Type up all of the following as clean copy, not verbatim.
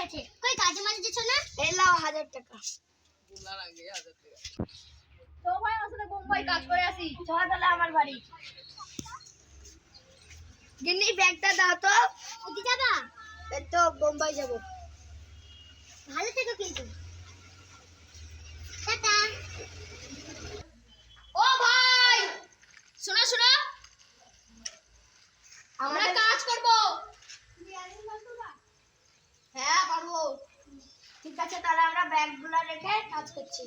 আছে। কই কাজে মাঝে দিছো না? এই লাও 1000 টাকা। বুলা লাগে 1000 টাকা। তো ভাই ওর সাথে বোম্বাই কাজ করে আসি। চল তাহলে আমার বাড়ি। গিন্নি ব্যাগটা দাও তো। কোথায় যাবা? এই তো বোম্বাই যাব। ভালো থেকো কিন্তু। টাটা। ও ভাই শোনো শোনো, আমরা কাজ করব। হ্যাঁ পারবো। ঠিক আছে তাহলে আমরা ব্যাগগুলো রেখে কাজ করছি।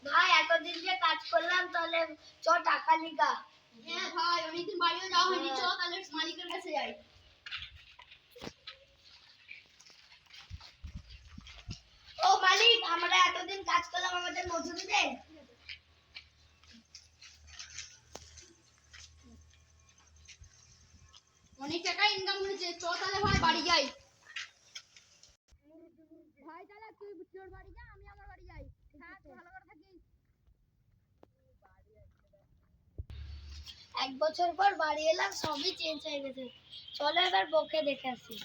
ভাই এতদিন যে কাজ করলাম তাহলে চ টাকা লিগা। হ্যাঁ ভাই অনেকদিন বাড়িও যাওয়া হয়নি, চলো তাহলে মালিকের কাছে যাই। ও মালিক, আমরা এতদিন কাজ করলাম, আমাদের মজুরি দেন। অনেক টাকা ইনকাম হয়েছে, চল তাহলে ভাই বাড়ি যাই। ভাই তাহলে তুই তোর বাড়ি যা, আমি আমার বাড়ি যাই। হ্যাঁ ভালো করে থাকিস। 1 বছর পর বাড়ি এলাম, সবই চেঞ্জ হয়ে গেছে। চলো এবার বউকে দেখে আসি।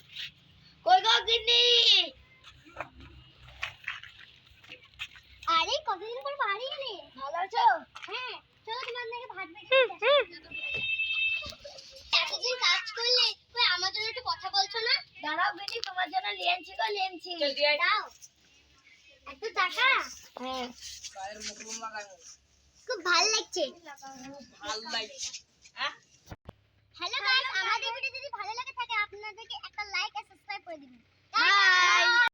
কই গো গিন্নি? আরে কতদিন পর বাড়ি এলে? ভালো আছো? হ্যাঁ চলো তোমার থেকে ভাত বেড়ে এতদিন কাজ করলে কই আমার জন্য একটু কথা বলছো না? দাঁড়াও গিন্নি, তোমার জন্য লিয়েছি গো, লিয়েছি। চল দিয়ে দাও এত টাকা। হ্যাঁ গায়ের মুখ বুলা লাগে। খুব ভালো লাগছে। ভালো লাগে। হ্যাঁ হ্যালো গাইস, আমাদের ভিডিও যদি ভালো লাগে থাকে আপনাদেরকে একটা লাইক আর সাবস্ক্রাইব করে দিবেন। বাই।